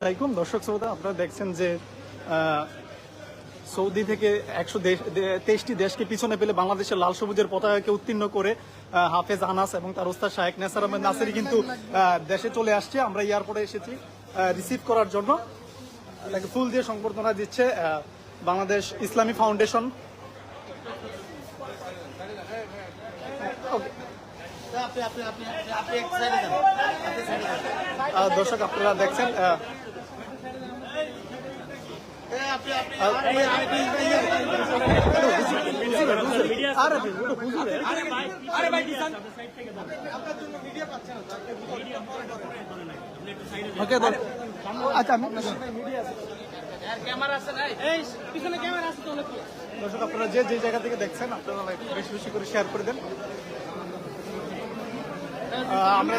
আসসালামাইকুম দর্শক শ্রোতা, আপনারা দেখছেন যে সৌদি থেকে 123টি দেশকে পিছনে পেলে বাংলাদেশের লাল সবুজের পতাকাকে উত্তীর্ণ করে হাফেজ আনাস এবং তার ওস্তাদ শাহেক নেসার আহমেদ নাসিরি কিন্তু দেশে চলে আসছে। আমরা এয়ারপোর্টে এসেছি রিসিভ করার জন্য। তাকে ফুল দিয়ে সংবর্ধনা দিচ্ছে বাংলাদেশ ইসলামী ফাউন্ডেশন। দর্শক আপনারা দেখছেন আচ্ছা দর্শক আপনারা যে জায়গা থেকে দেখছেন আপনারা বেশি বেশি করে শেয়ার করে দেন। আমরা